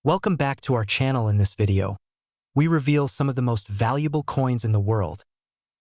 Welcome back to our channel. In this video, we reveal some of the most valuable coins in the world.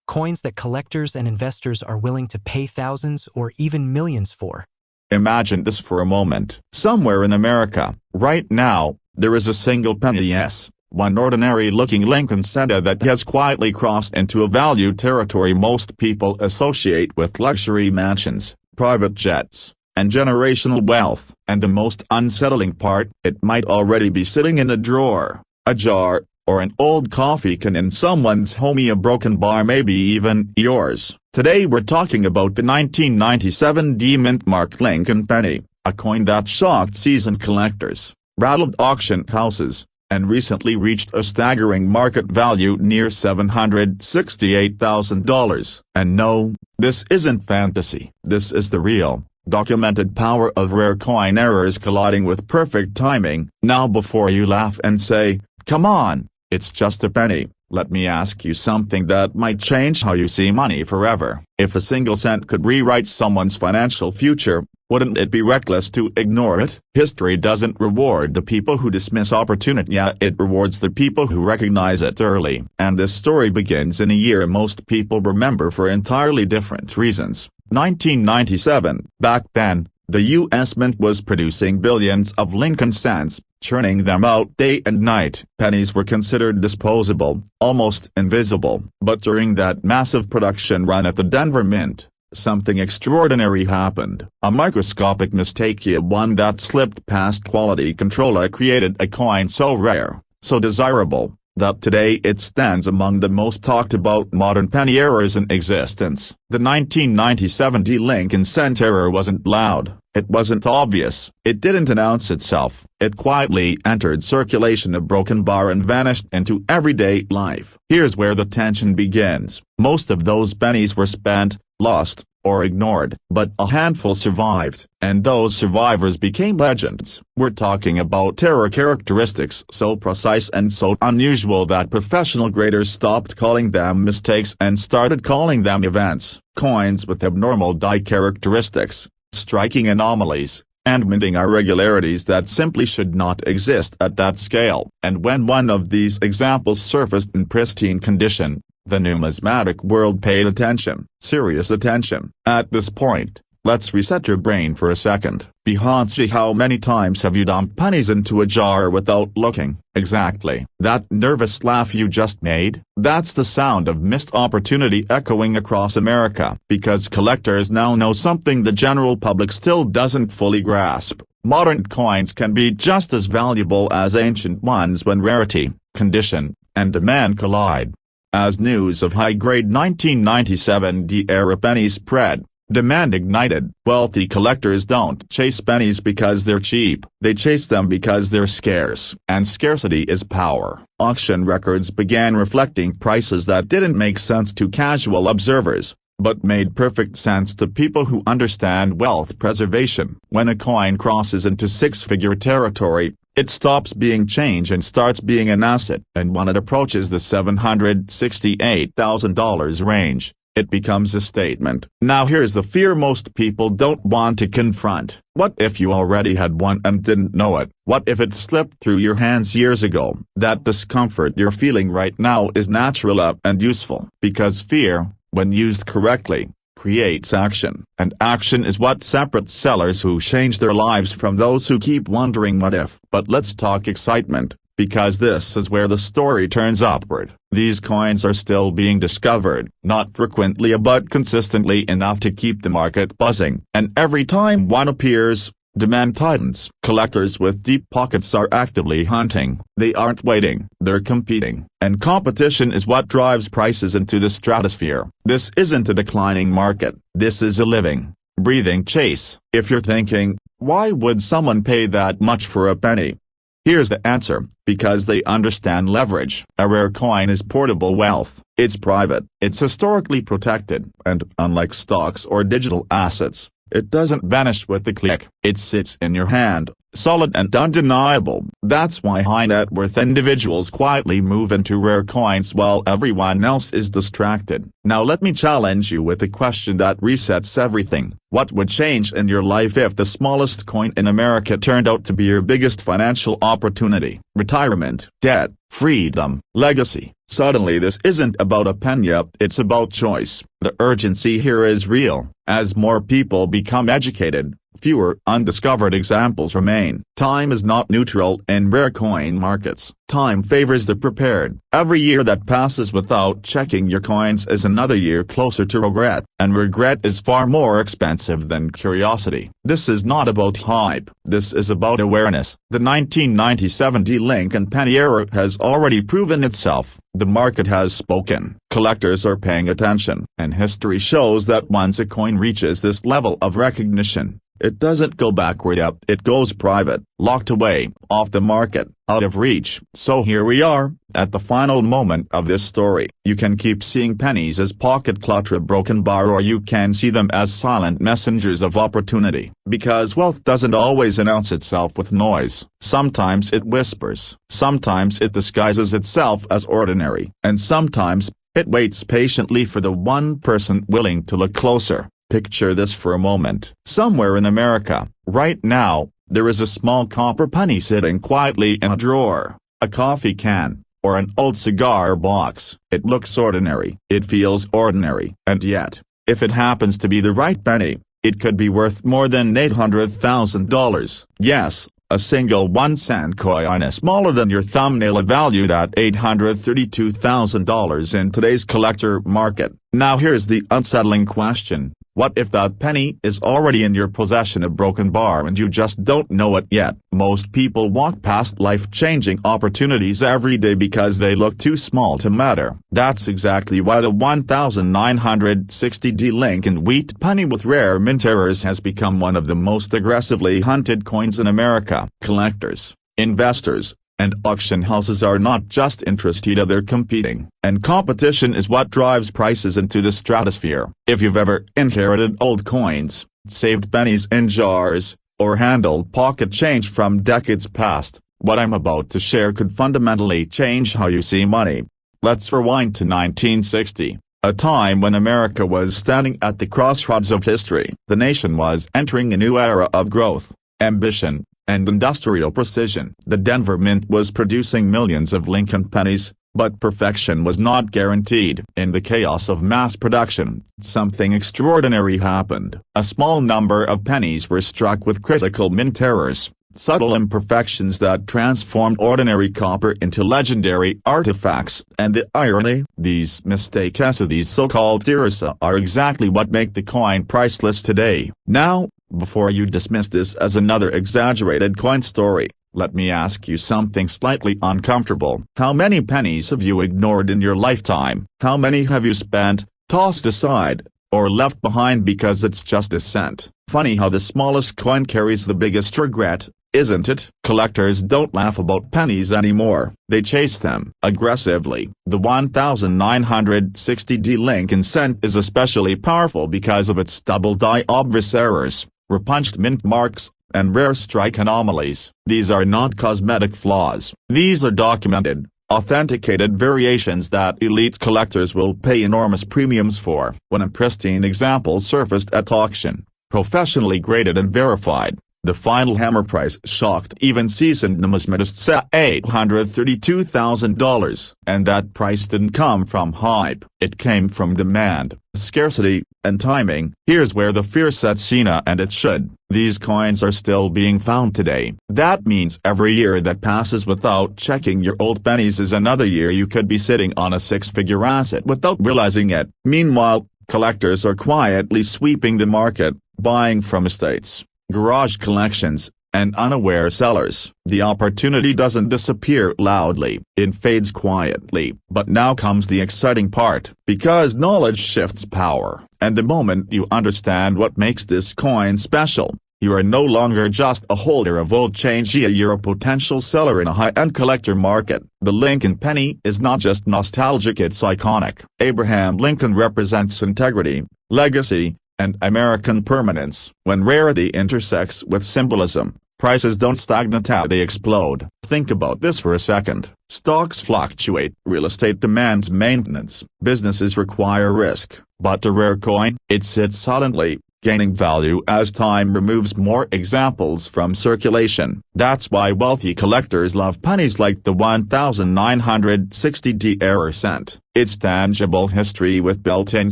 Coins that collectors and investors are willing to pay thousands or even millions for. Imagine this for a moment. Somewhere in America, right now, there is a single penny, yes, one ordinary-looking Lincoln cent that has quietly crossed into a value territory most people associate with luxury mansions, private jets, and generational wealth. And the most unsettling part, it might already be sitting in a drawer, a jar, or an old coffee can in someone's home, a broken bar, maybe even yours. Today we're talking about the 1997 D-Mint-marked Lincoln penny, a coin that shocked seasoned collectors, rattled auction houses, and recently reached a staggering market value near $768,000. And no, this isn't fantasy. This is the real, documented power of rare coin errors colliding with perfect timing. Now before you laugh and say, "Come on, it's just a penny," let me ask you something that might change how you see money forever. If a single cent could rewrite someone's financial future, wouldn't it be reckless to ignore it? History doesn't reward the people who dismiss opportunity, yet it rewards the people who recognize it early. And this story begins in a year most people remember for entirely different reasons. 1997. Back then, the U.S. Mint was producing billions of Lincoln cents, churning them out day and night. Pennies were considered disposable, almost invisible. But during that massive production run at the Denver Mint, something extraordinary happened. A microscopic mistake, one that slipped past quality control, created a coin so rare, so desirable, that today it stands among the most talked about modern penny errors in existence. The 1997 Lincoln cent error wasn't loud, it wasn't obvious, it didn't announce itself. It quietly entered circulation, a broken bar, and vanished into everyday life. Here's where the tension begins. Most of those pennies were spent, lost, or ignored, but a handful survived, and those survivors became legends. We're talking about terror characteristics so precise and so unusual that professional graders stopped calling them mistakes and started calling them events. Coins with abnormal die characteristics, striking anomalies, and minting irregularities that simply should not exist at that scale. And when one of these examples surfaced in pristine condition, the numismatic world paid attention, serious attention. At this point, let's reset your brain for a second. Beyoncé, how many times have you dumped pennies into a jar without looking? Exactly. That nervous laugh you just made? That's the sound of missed opportunity echoing across America. Because collectors now know something the general public still doesn't fully grasp. Modern coins can be just as valuable as ancient ones when rarity, condition, and demand collide. As news of high-grade 1997 D-era pennies spread, demand ignited. Wealthy collectors don't chase pennies because they're cheap, they chase them because they're scarce. And scarcity is power. Auction records began reflecting prices that didn't make sense to casual observers, but made perfect sense to people who understand wealth preservation. When a coin crosses into six-figure territory, it stops being change and starts being an asset. And when it approaches the $768,000 range, it becomes a statement. Now here's the fear most people don't want to confront. What if you already had one and didn't know it? What if it slipped through your hands years ago? That discomfort you're feeling right now is natural and useful. Because fear, when used correctly, creates action. And action is what separates sellers who change their lives from those who keep wondering what if. But let's talk excitement, because this is where the story turns upward. These coins are still being discovered, not frequently but consistently enough to keep the market buzzing. And every time one appears, demand tightens. Collectors with deep pockets are actively hunting. They aren't waiting, they're competing. And competition is what drives prices into the stratosphere. This isn't a declining market, this is a living, breathing chase. If you're thinking, why would someone pay that much for a penny? Here's the answer: because they understand leverage. A rare coin is portable wealth, it's private, it's historically protected, and unlike stocks or digital assets, It doesn't vanish with a click. It sits in your hand, solid and undeniable. That's why high-net-worth individuals quietly move into rare coins while everyone else is distracted. Now let me challenge you with a question that resets everything. What would change in your life if the smallest coin in America turned out to be your biggest financial opportunity? Retirement, debt, freedom, legacy. Suddenly this isn't about a penny, it's about choice. The urgency here is real. As more people become educated, fewer undiscovered examples remain. Time is not neutral in rare coin markets. Time favors the prepared. Every year that passes without checking your coins is another year closer to regret, and regret is far more expensive than curiosity. This is not about hype. This is about awareness. The 1997 Lincoln penny era has already proven itself. The market has spoken. Collectors are paying attention, and history shows that once a coin reaches this level of recognition, it doesn't go backward up, it goes private, locked away, off the market, out of reach. So here we are, at the final moment of this story. You can keep seeing pennies as pocket clutter, broken bar, or you can see them as silent messengers of opportunity. Because wealth doesn't always announce itself with noise. Sometimes it whispers, sometimes it disguises itself as ordinary, and sometimes it waits patiently for the one person willing to look closer. Picture this for a moment. Somewhere in America, right now, there is a small copper penny sitting quietly in a drawer, a coffee can, or an old cigar box. It looks ordinary, it feels ordinary, and yet, if it happens to be the right penny, it could be worth more than $800,000. Yes, a single 1-cent coin is smaller than your thumbnail, valued at $832,000 in today's collector market. Now here's the unsettling question. What if that penny is already in your possession, a broken bar, and you just don't know it yet? Most people walk past life-changing opportunities every day because they look too small to matter. That's exactly why the 1960 Lincoln wheat penny with rare mint errors has become one of the most aggressively hunted coins in America. Collectors, investors, and auction houses are not just interested, they're competing. And competition is what drives prices into the stratosphere. If you've ever inherited old coins, saved pennies in jars, or handled pocket change from decades past, what I'm about to share could fundamentally change how you see money. Let's rewind to 1960, a time when America was standing at the crossroads of history. The nation was entering a new era of growth, ambition, and industrial precision. The Denver Mint was producing millions of Lincoln pennies, but perfection was not guaranteed. In the chaos of mass production, something extraordinary happened. A small number of pennies were struck with critical mint errors, subtle imperfections that transformed ordinary copper into legendary artifacts. And the irony? These mistakes, these so-called errors, are exactly what make the coin priceless today. Now, before you dismiss this as another exaggerated coin story, let me ask you something slightly uncomfortable. How many pennies have you ignored in your lifetime? How many have you spent, tossed aside, or left behind because it's just a cent? Funny how the smallest coin carries the biggest regret, isn't it? Collectors don't laugh about pennies anymore. They chase them aggressively. The 1960 Lincoln cent is especially powerful because of its double-die obverse errors, repunched mint marks, and rare strike anomalies. These are not cosmetic flaws. These are documented, authenticated variations that elite collectors will pay enormous premiums for. When a pristine example surfaced at auction, professionally graded and verified, the final hammer price shocked even seasoned numismatists at $832,000. And that price didn't come from hype. It came from demand, scarcity, and timing. Here's where the fear sets in, and it should. These coins are still being found today. That means every year that passes without checking your old pennies is another year you could be sitting on a six-figure asset without realizing it. Meanwhile, collectors are quietly sweeping the market, buying from estates, garage collections, and unaware sellers. The opportunity doesn't disappear loudly, it fades quietly. But now comes the exciting part, because knowledge shifts power, and the moment you understand what makes this coin special, you are no longer just a holder of old change, you're a potential seller in a high-end collector market. The Lincoln penny is not just nostalgic, it's iconic. Abraham Lincoln represents integrity, legacy, and American permanence. When rarity intersects with symbolism, prices don't stagnate, they explode. Think about this for a second. Stocks fluctuate, real estate demands maintenance, businesses require risk, but a rare coin, it sits silently, gaining value as time removes more examples from circulation. That's why wealthy collectors love pennies like the 1960 error cent. It's tangible history with built-in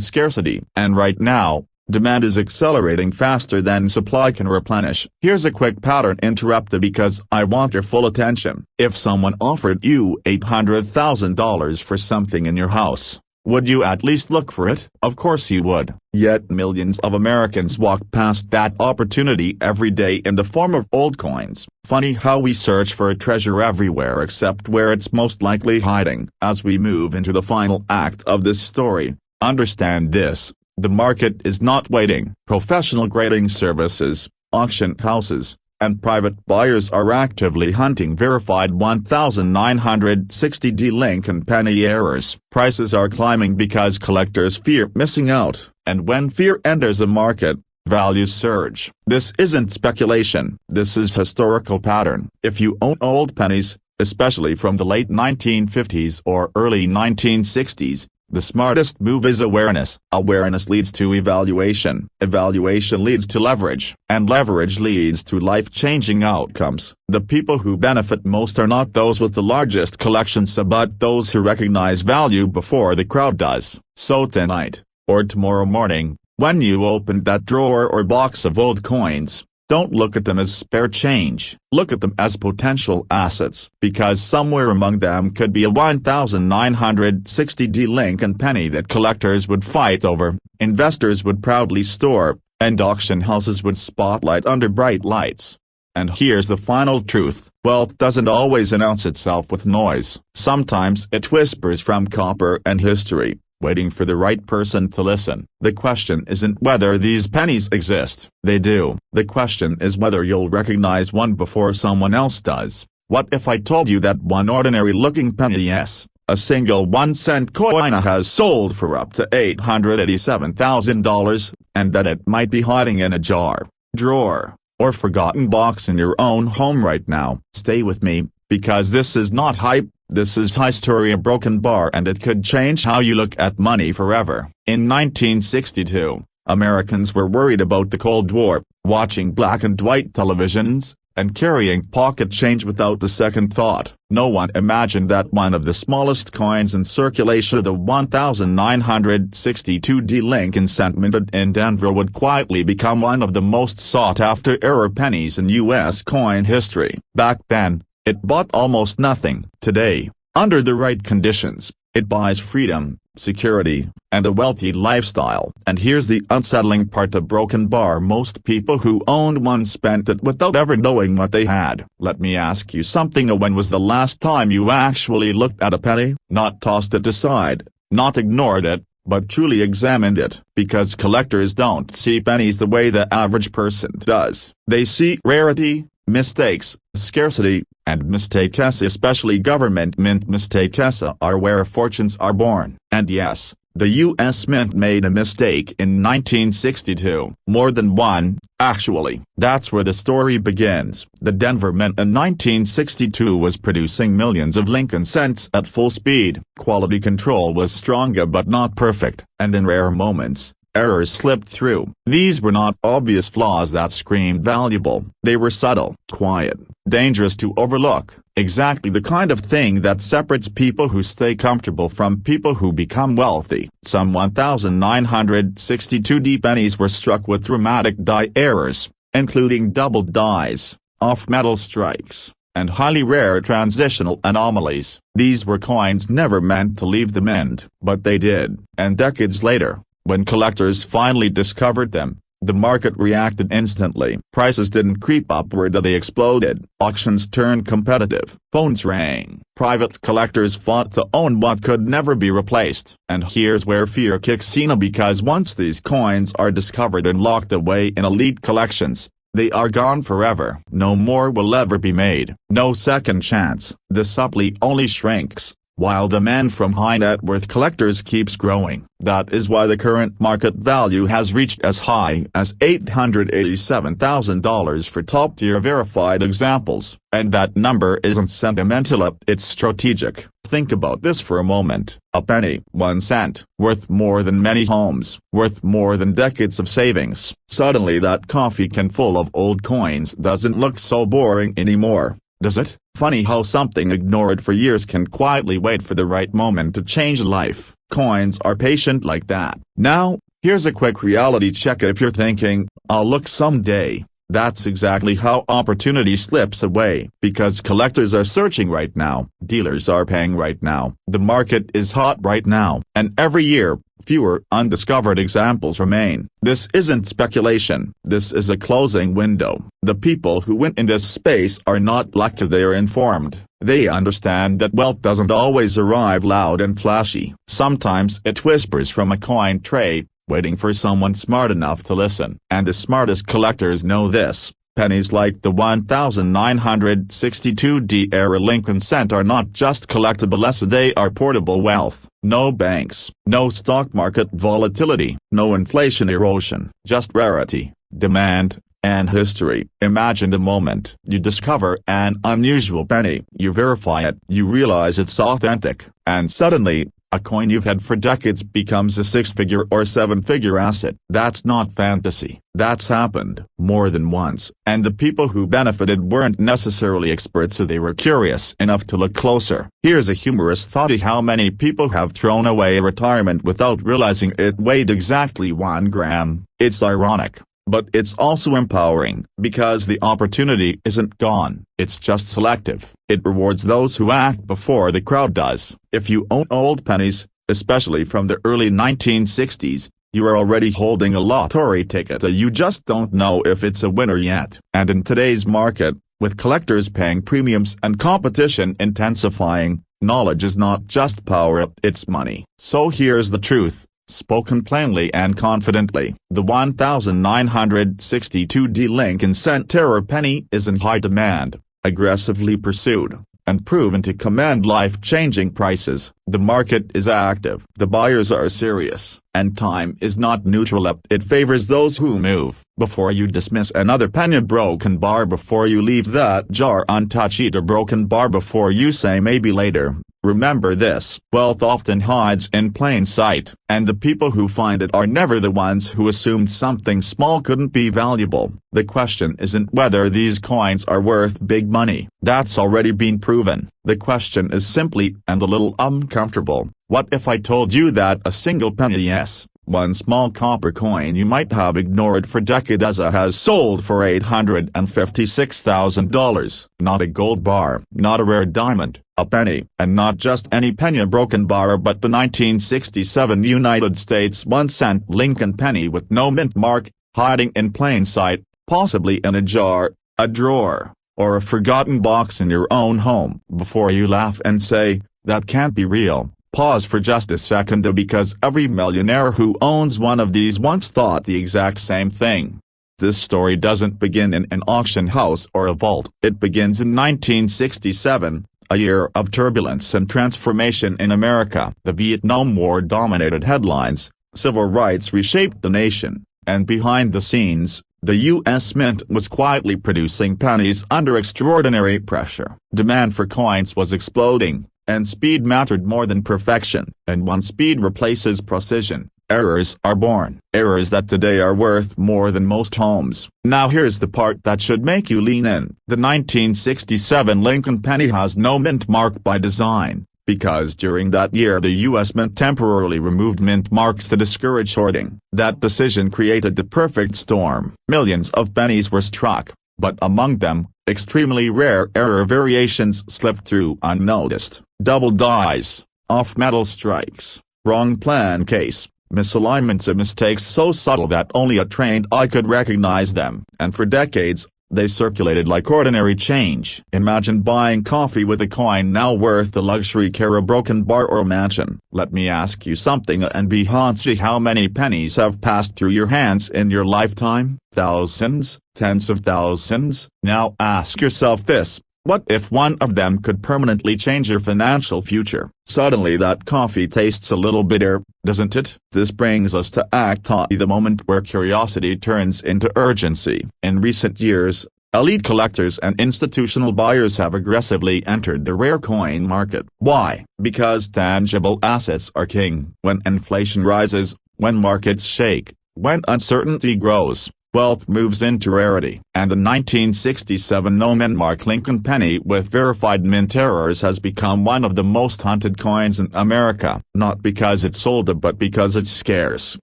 scarcity. And right now, demand is accelerating faster than supply can replenish. Here's a quick pattern interrupted because I want your full attention. If someone offered you $800,000 for something in your house, would you at least look for it? Of course you would. Yet millions of Americans walk past that opportunity every day in the form of old coins. Funny how we search for a treasure everywhere except where it's most likely hiding. As we move into the final act of this story, understand this: the market is not waiting. Professional grading services, auction houses, and private buyers are actively hunting verified 1960 Lincoln penny errors. Prices are climbing because collectors fear missing out, and when fear enters a market, values surge. This isn't speculation, this is historical pattern. If you own old pennies, especially from the late 1950s or early 1960s, the smartest move is awareness. Awareness leads to evaluation. Evaluation leads to leverage. And leverage leads to life-changing outcomes. The people who benefit most are not those with the largest collections but those who recognize value before the crowd does. So tonight, or tomorrow morning, when you open that drawer or box of old coins, don't look at them as spare change. Look at them as potential assets, because somewhere among them could be a 1960 Lincoln penny that collectors would fight over, investors would proudly store, and auction houses would spotlight under bright lights. And here's the final truth: wealth doesn't always announce itself with noise. Sometimes it whispers from copper and history, waiting for the right person to listen. The question isn't whether these pennies exist. They do. The question is whether you'll recognize one before someone else does. What if I told you that one ordinary-looking penny, yes, a single 1-cent coin, has sold for up to $887,000, and that it might be hiding in a jar, drawer, or forgotten box in your own home right now? Stay with me, because this is not hype. This is history, a broken bar, and it could change how you look at money forever. In 1962, Americans were worried about the Cold War, watching black and white televisions, and carrying pocket change without a second thought. No one imagined that one of the smallest coins in circulation, the 1962 Lincoln cent minted in Denver, would quietly become one of the most sought-after error pennies in U.S. coin history. Back then, it bought almost nothing. Today, under the right conditions, it buys freedom, security, and a wealthy lifestyle. And here's the unsettling part: a broken bar. Most people who owned one spent it without ever knowing what they had. Let me ask you something: when was the last time you actually looked at a penny? Not tossed it aside, not ignored it, but truly examined it. Because collectors don't see pennies the way the average person does. They see rarity, mistakes, scarcity, and mistakes, especially government mint mistakes, are where fortunes are born. And yes, the U.S. Mint made a mistake in 1962. More than one, actually. That's where the story begins. The Denver Mint in 1962 was producing millions of Lincoln cents at full speed. Quality control was strong but not perfect, and in rare moments, errors slipped through. These were not obvious flaws that screamed valuable. They were subtle, quiet, dangerous to overlook. Exactly the kind of thing that separates people who stay comfortable from people who become wealthy. Some 1962 pennies were struck with dramatic die errors, including doubled dies, off-metal strikes, and highly rare transitional anomalies. These were coins never meant to leave the mint, but they did. And decades later, when collectors finally discovered them, the market reacted instantly. Prices didn't creep upward, they exploded. Auctions turned competitive. Phones rang. Private collectors fought to own what could never be replaced. And here's where fear kicks in, because once these coins are discovered and locked away in elite collections, they are gone forever. No more will ever be made. No second chance. The supply only shrinks. while demand from high-net-worth collectors keeps growing. That is why the current market value has reached as high as $887,000 for top-tier verified examples. And that number isn't sentimental, it's strategic. Think about this for a moment. A penny, 1 cent, worth more than many homes, worth more than decades of savings. Suddenly that coffee can full of old coins doesn't look so boring anymore, does it? Funny how something ignored for years can quietly wait for the right moment to change life. Coins are patient like that. Now, here's a quick reality check if you're thinking, I'll look someday. That's exactly how opportunity slips away. Because collectors are searching right now, dealers are paying right now, the market is hot right now, and every year, fewer undiscovered examples remain. This isn't speculation, this is a closing window. The people who win in this space are not lucky, they are informed. They understand that wealth doesn't always arrive loud and flashy. Sometimes it whispers from a coin tray, waiting for someone smart enough to listen. And the smartest collectors know this. Pennies like the 1962 era Lincoln cent are not just collectibles, they are portable wealth. No banks, no stock market volatility, no inflation erosion, just rarity, demand, and history. Imagine the moment you discover an unusual penny, you verify it, you realize it's authentic, and suddenly, a coin you've had for decades becomes a 6-figure or 7-figure asset. That's not fantasy. That's happened more than once, and the people who benefited weren't necessarily experts, so they were curious enough to look closer. Here's a humorous thought: how many people have thrown away retirement without realizing it weighed exactly 1 gram. It's ironic, but it's also empowering, because the opportunity isn't gone, it's just selective. It rewards those who act before the crowd does. If you own old pennies, especially from the early 1960s, you are already holding a lottery ticket. You just don't know if it's a winner yet. And in today's market, with collectors paying premiums and competition intensifying, knowledge is not just power, it's money. So here's the truth, spoken plainly and confidently. The 1962 Lincoln cent terror penny is in high demand, aggressively pursued, and proven to command life-changing prices. The market is active, the buyers are serious, and time is not neutral, it favors those who move. Before you dismiss another penny broken bar, before you leave that jar untouched, eat a broken bar before you say maybe later, remember this: wealth often hides in plain sight, and the people who find it are never the ones who assumed something small couldn't be valuable. The question isn't whether these coins are worth big money, that's already been proven. The question is simply, and a little uncomfortable, what if I told you that a single penny, yes, one small copper coin you might have ignored for decades, has sold for $856,000. Not a gold bar, not a rare diamond, a penny, and not just any penny broken bar, but the 1967 United States 1 cent Lincoln penny with no mint mark, hiding in plain sight, possibly in a jar, a drawer, or a forgotten box in your own home. Before you laugh and say, that can't be real, pause for just a second, because every millionaire who owns one of these once thought the exact same thing. This story doesn't begin in an auction house or a vault. It begins in 1967, a year of turbulence and transformation in America. The Vietnam War dominated headlines, civil rights reshaped the nation, and behind the scenes, the U.S. Mint was quietly producing pennies under extraordinary pressure. Demand for coins was exploding, and speed mattered more than perfection. And when speed replaces precision, errors are born. Errors that today are worth more than most homes. Now here's the part that should make you lean in. The 1967 Lincoln penny has no mint mark by design, because during that year the U.S. Mint temporarily removed mint marks to discourage hoarding. That decision created the perfect storm. Millions of pennies were struck, but among them, extremely rare error variations slipped through unnoticed. Double dies, off-metal strikes, wrong plan case, misalignments, and mistakes so subtle that only a trained eye could recognize them. And for decades, they circulated like ordinary change. Imagine buying coffee with a coin now worth the luxury car, a broken bar, or a mansion. Let me ask you something and be honest: how many pennies have passed through your hands in your lifetime? Thousands? Tens of thousands? Now ask yourself this: What if one of them could permanently change your financial future? Suddenly that coffee tastes a little bitter, doesn't it? This brings us to Act I, the moment where curiosity turns into urgency. In recent years, elite collectors and institutional buyers have aggressively entered the rare coin market. Why? Because tangible assets are king. When inflation rises, when markets shake, when uncertainty grows, wealth moves into rarity. And the 1967 no-mint Lincoln penny with verified mint errors has become one of the most hunted coins in America. Not because it's old but because it's scarce,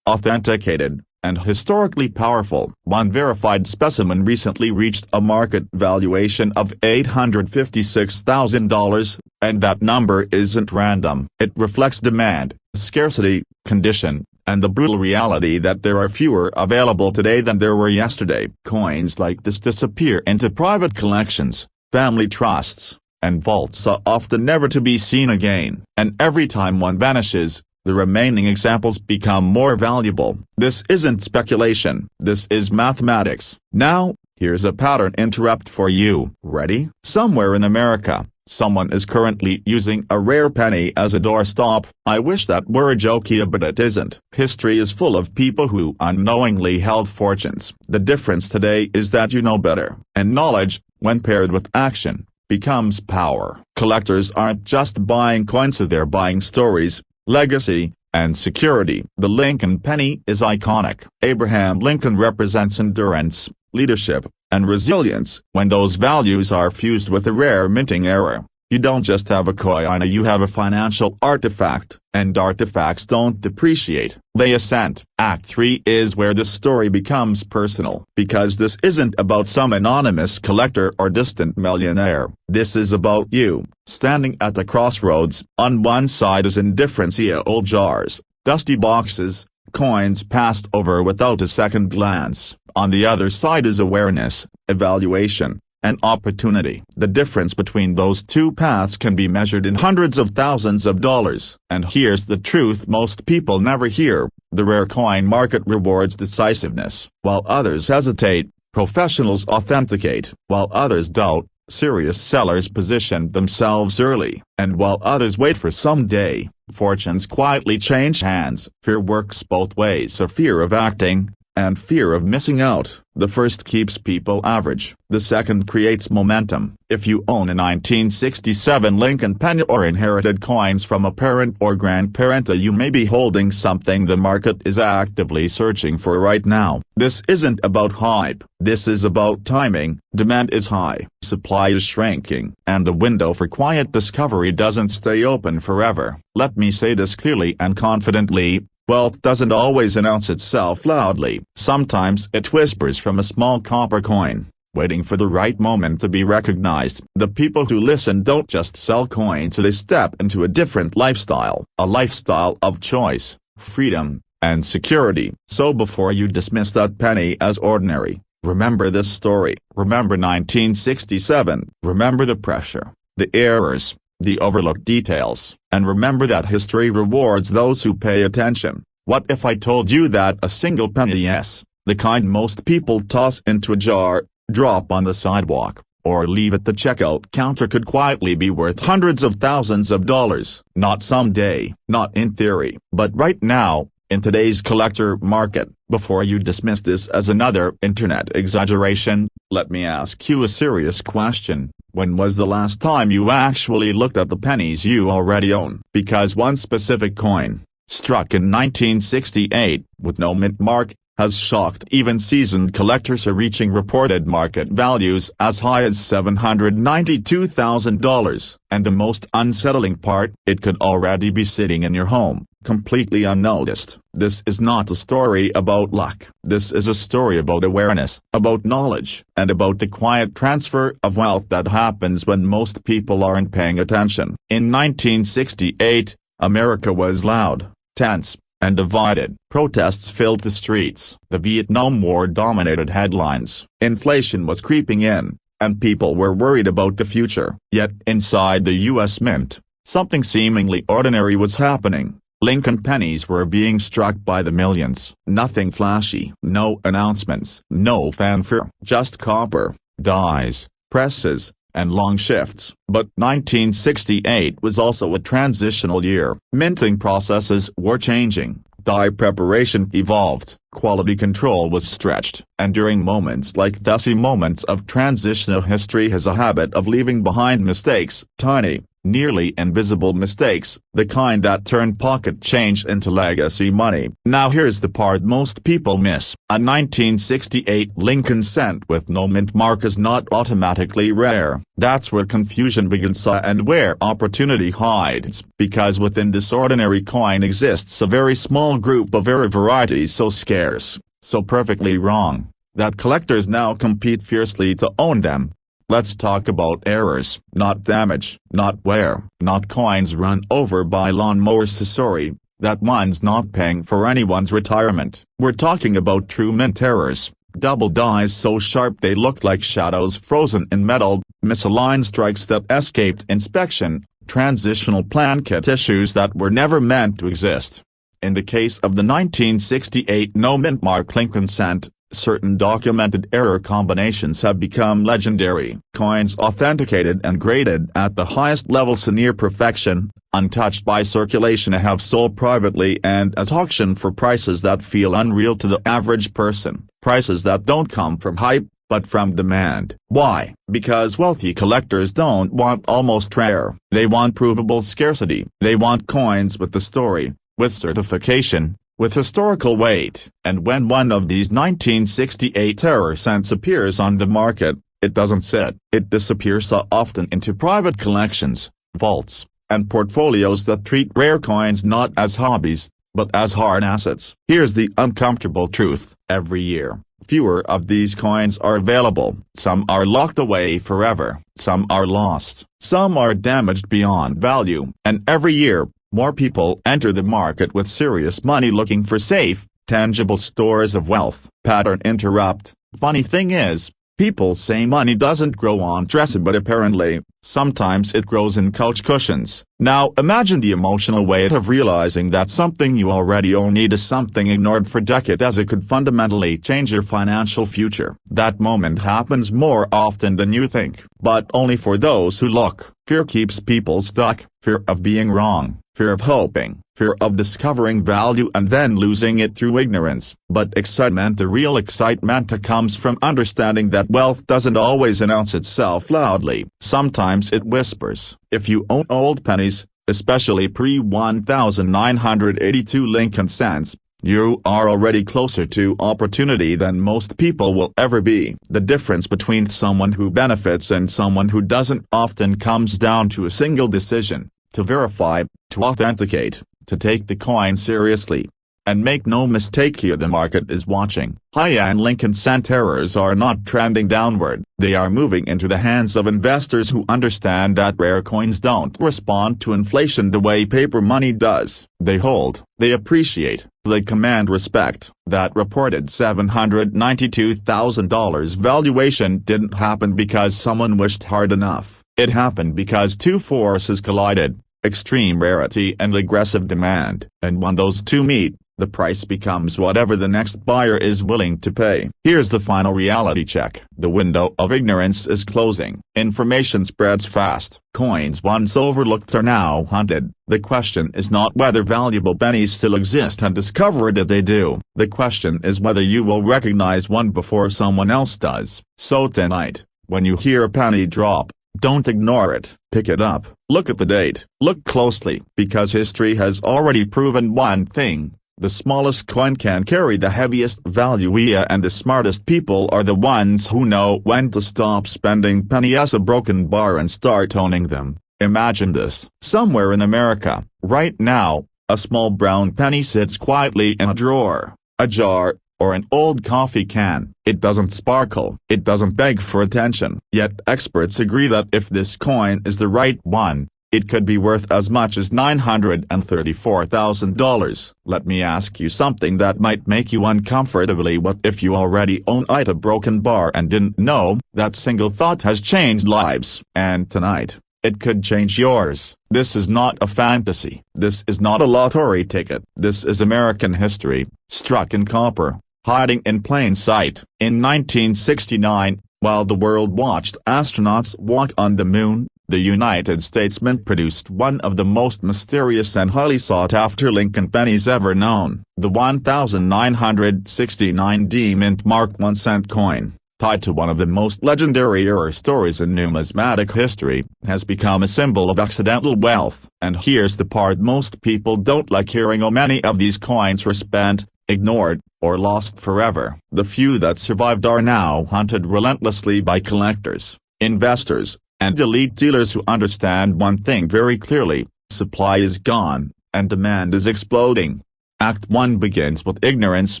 authenticated, and historically powerful. One verified specimen recently reached a market valuation of $856,000, and that number isn't random. It reflects demand, scarcity, condition, and the brutal reality that there are fewer available today than there were yesterday. Coins like this disappear into private collections, family trusts, and vaults are often never to be seen again. And every time one vanishes, the remaining examples become more valuable. This isn't speculation, this is mathematics. Now, here's a pattern interrupt for you. Ready? Somewhere in America, someone is currently using a rare penny as a doorstop. I wish that were a joke here, but it isn't. History is full of people who unknowingly held fortunes. The difference today is that you know better. And knowledge, when paired with action, becomes power. Collectors aren't just buying coins, they're buying stories, legacy, and security. The Lincoln penny is iconic. Abraham Lincoln represents endurance, leadership, and resilience. When those values are fused with a rare minting error, you don't just have a coin, you have a financial artifact. And artifacts don't depreciate, they ascend. Act III is where this story becomes personal. Because this isn't about some anonymous collector or distant millionaire. This is about you, standing at the crossroads. On one side is indifference, old jars, dusty boxes, coins passed over without a second glance. On the other side is awareness, evaluation, and opportunity. The difference between those two paths can be measured in hundreds of thousands of dollars. And here's the truth most people never hear: the rare coin market rewards decisiveness. While others hesitate, professionals authenticate. While others doubt, serious sellers position themselves early. And while others wait for someday, fortunes quietly change hands. Fear works both ways: a fear of acting, and fear of missing out. The first keeps people average. The second creates momentum. If you own a 1967 Lincoln penny or inherited coins from a parent or grandparent, you may be holding something the market is actively searching for right now. This isn't about hype. This is about timing. Demand is high, supply is shrinking, and the window for quiet discovery doesn't stay open forever. Let me say this clearly and confidently: wealth doesn't always announce itself loudly. Sometimes it whispers from a small copper coin, waiting for the right moment to be recognized. The people who listen don't just sell coins, they step into a different lifestyle. A lifestyle of choice, freedom, and security. So before you dismiss that penny as ordinary, remember this story. Remember 1967. Remember the pressure, the errors, the overlooked details, and remember that history rewards those who pay attention. What if I told you that a single penny, yes, the kind most people toss into a jar, drop on the sidewalk, or leave at the checkout counter, could quietly be worth hundreds of thousands of dollars? Not someday, not in theory, but right now, in today's collector market. Before you dismiss this as another internet exaggeration, let me ask you a serious question. When was the last time you actually looked at the pennies you already own? Because one specific coin, struck in 1968, with no mint mark, has shocked even seasoned collectors, reaching reported market values as high as $792,000. And the most unsettling part, it could already be sitting in your home, completely unnoticed. This is not a story about luck. This is a story about awareness, about knowledge, and about the quiet transfer of wealth that happens when most people aren't paying attention. In 1968, America was loud, tense, and divided. Protests filled the streets. The Vietnam War dominated headlines. Inflation was creeping in, and people were worried about the future. Yet inside the U.S. Mint, something seemingly ordinary was happening. Lincoln pennies were being struck by the millions. Nothing flashy. No announcements. No fanfare. Just copper, dies, presses, and long shifts. But 1968 was also a transitional year. Minting processes were changing, die preparation evolved, quality control was stretched, and during moments like this, moments of transitional history has a habit of leaving behind mistakes, tiny, nearly invisible mistakes, the kind that turn pocket change into legacy money. Now here's the part most people miss. A 1968 Lincoln cent with no mint mark is not automatically rare. That's where confusion begins and where opportunity hides, because within this ordinary coin exists a very small group of rare varieties so scarce, so perfectly wrong, that collectors now compete fiercely to own them. Let's talk about errors, not damage, not wear, not coins run over by lawnmowers. Sorry, that one's not paying for anyone's retirement. We're talking about true mint errors, double dies so sharp they look like shadows frozen in metal, misaligned strikes that escaped inspection, transitional plan kit issues that were never meant to exist. In the case of the 1968 no mint mark Lincoln cent, certain documented error combinations have become legendary. Coins authenticated and graded at the highest levels to near perfection, untouched by circulation, have sold privately and as auction for prices that feel unreal to the average person. Prices that don't come from hype, but from demand. Why? Because wealthy collectors don't want almost rare. They want provable scarcity. They want coins with the story, with certification, with historical weight. And when one of these 1968 error cents appears on the market, it doesn't sit. It disappears so often into private collections, vaults, and portfolios that treat rare coins not as hobbies, but as hard assets. Here's the uncomfortable truth. Every year, fewer of these coins are available. Some are locked away forever. Some are lost. Some are damaged beyond value. And every year, more people enter the market with serious money looking for safe, tangible stores of wealth. Pattern interrupt. Funny thing is, people say money doesn't grow on trees, but apparently, sometimes it grows in couch cushions. Now imagine the emotional weight of realizing that something you already own is something ignored for decades, as it could fundamentally change your financial future. That moment happens more often than you think, but only for those who look. Fear keeps people stuck, fear of being wrong, fear of hoping, fear of discovering value and then losing it through ignorance. But excitement, the real excitement, comes from understanding that wealth doesn't always announce itself loudly. Sometimes it whispers. If you own old pennies, especially pre-1982 Lincoln cents, you are already closer to opportunity than most people will ever be. The difference between someone who benefits and someone who doesn't often comes down to a single decision: to verify, to authenticate, to take the coin seriously. And make no mistake here, the market is watching. High-end Lincoln cent errors are not trending downward. They are moving into the hands of investors who understand that rare coins don't respond to inflation the way paper money does. They hold, they appreciate, they command respect. That reported $792,000 valuation didn't happen because someone wished hard enough. It happened because two forces collided: extreme rarity and aggressive demand. And when those two meet, the price becomes whatever the next buyer is willing to pay. Here's the final reality check. The window of ignorance is closing. Information spreads fast. Coins once overlooked are now hunted. The question is not whether valuable pennies still exist and discover that they do. The question is whether you will recognize one before someone else does. So tonight, when you hear a penny drop, don't ignore it. Pick it up. Look at the date. Look closely, because history has already proven one thing: the smallest coin can carry the heaviest value, and the smartest people are the ones who know when to stop spending pennies as a broken bar and start owning them. Imagine this. Somewhere in America, right now, a small brown penny sits quietly in a drawer, a jar, or an old coffee can. It doesn't sparkle. It doesn't beg for attention. Yet experts agree that if this coin is the right one, it could be worth as much as $934,000. Let me ask you something that might make you uncomfortably. What if you already own a broken bar and didn't know? That single thought has changed lives. And tonight, it could change yours. This is not a fantasy. This is not a lottery ticket. This is American history, struck in copper, hiding in plain sight. In 1969, While the world watched astronauts walk on the moon, the United States Mint produced one of the most mysterious and highly sought-after Lincoln pennies ever known. The 1969 Mint Mark 1 cent coin, tied to one of the most legendary error stories in numismatic history, has become a symbol of accidental wealth. And here's the part most people don't like hearing: many of these coins were spent, ignored, or lost forever. The few that survived are now hunted relentlessly by collectors, investors, and elite dealers who understand one thing very clearly: supply is gone, and demand is exploding. Act 1 begins with ignorance,